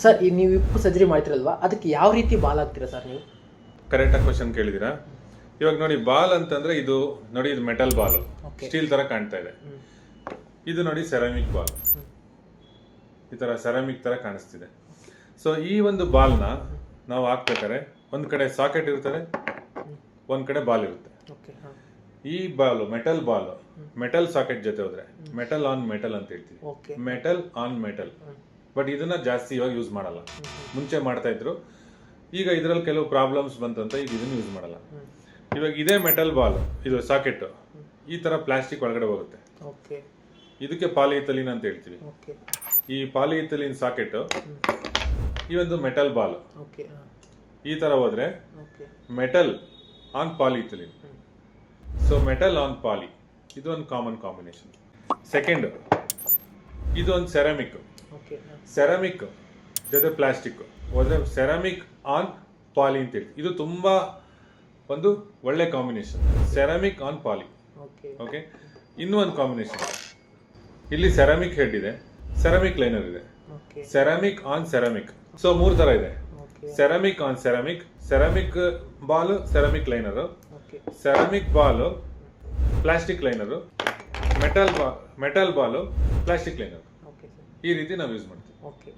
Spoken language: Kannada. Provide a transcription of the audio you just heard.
ಸರ್ ಈ ನೀವು ಹಿಪ್ ಸರ್ಜರಿ ಮಾಡ್ತಿರಲ್ವಾ, ಅದಕ್ಕೆ ಯಾವ ರೀತಿ ಬಾಲ್ ಹಾಕ್ತೀರಾ ಸರ್ ನೀವು? ಕರೆಕ್ಟಾಗಿ ಕ್ವಶನ್ ಕೇಳಿದ್ದೀರಾ. ಇವಾಗ ನೋಡಿ, ಬಾಲ್ ಅಂತಂದ್ರೆ ಇದು ನೋಡಿ, ಇದು ಮೆಟಲ್ ಬಾಲ್, ಸ್ಟೀಲ್ ತರ ಕಾಣ್ತಾ ಇದೆ. ಇದು ನೋಡಿ ಸೆರಾಮಿಕ್ ಬಾಲ್, ಈ ತರ ಸೆರಾಮಿಕ್ ತರ ಕಾಣಿಸ್ತಿದೆ. ಸೊ ಈ ಒಂದು ಬಾಲ್ನ ನಾವು ಹಾಕ್ಬೇಕಾದ್ರೆ ಒಂದ್ ಕಡೆ ಸಾಕೆಟ್ ಇರ್ತದೆ, ಒಂದ್ ಕಡೆ ಬಾಲ್ ಇರುತ್ತೆ. ಈ ಬಾಲ್ ಮೆಟಲ್ ಸಾಕೆಟ್ ಜೊತೆ ಹೋದ್ರೆ ಮೆಟಲ್ ಆನ್ ಮೆಟಲ್ ಅಂತ ಹೇಳ್ತೀವಿ, ಮೆಟಲ್ ಆನ್ ಮೆಟಲ್. ಬಟ್ ಇದನ್ನ ಜಾಸ್ತಿ ಇವಾಗ ಯೂಸ್ ಮಾಡಲ್ಲ. ಮುಂಚೆ ಮಾಡ್ತಾ ಇದ್ರು, ಈಗ ಇದರಲ್ಲಿ ಕೆಲವು ಪ್ರಾಬ್ಲಮ್ಸ್ ಬಂತಂತ ಈಗ ಇದನ್ನ ಯೂಸ್ ಮಾಡಲ್ಲ. ಇವಾಗ ಇದೇ ಮೆಟಲ್ ಬಾಲ್, ಇದು ಸಾಕೆಟ್ ಈ ತರ ಪ್ಲಾಸ್ಟಿಕ್ ಒಳಗಡೆ ಹೋಗುತ್ತೆ. ಇದಕ್ಕೆ ಪಾಲಿಇಥಿಲೀನ್ ಅಂತ ಹೇಳ್ತೀವಿ. ಈ ಪಾಲಿಇಥಿಲೀನ್ ಸಾಕೆಟ್ ಈ ಒಂದು ಮೆಟಲ್ ಬಾಲ್ ಈ ತರ ಹೋದ್ರೆ metal on polyethylene. So metal on poly, ಇದು ಒಂದು ಕಾಮನ್ ಕಾಂಬಿನೇಷನ್. ಸೆಕೆಂಡ್, ಇದು ಒಂದು ಸೆರಾಮಿಕ್ ಜೊತೆ ಪ್ಲಾಸ್ಟಿಕ್ ಹೋದ್ರೆ ಸೆರಾಮಿಕ್ ಆನ್ ಪಾಲಿ ಅಂತ ಹೇಳಿ, ಇದು ತುಂಬಾ ಒಂದು ಒಳ್ಳೆ combination, ceramic on poly. Okay, ಇನ್ನೂ ಒಂದು ಕಾಂಬಿನೇಷನ್, ಇಲ್ಲಿ ಸೆರಾಮಿಕ್ ಹೆಡ್ ಇದೆ, ಸೆರಾಮಿಕ್ ಲೈನರ್ ಇದೆ, ಸೆರಾಮಿಕ್ ಆನ್ ಸೆರಾಮಿಕ್. ಸೊ 3 ತರ ಇದೆ, ceramic on ceramic, ceramic ball ceramic liner, ceramic ball plastic liner, metal ball plastic liner. ಈ ರೀತಿ ನಾವು ಯೂಸ್ ಮಾಡ್ತೀವಿ.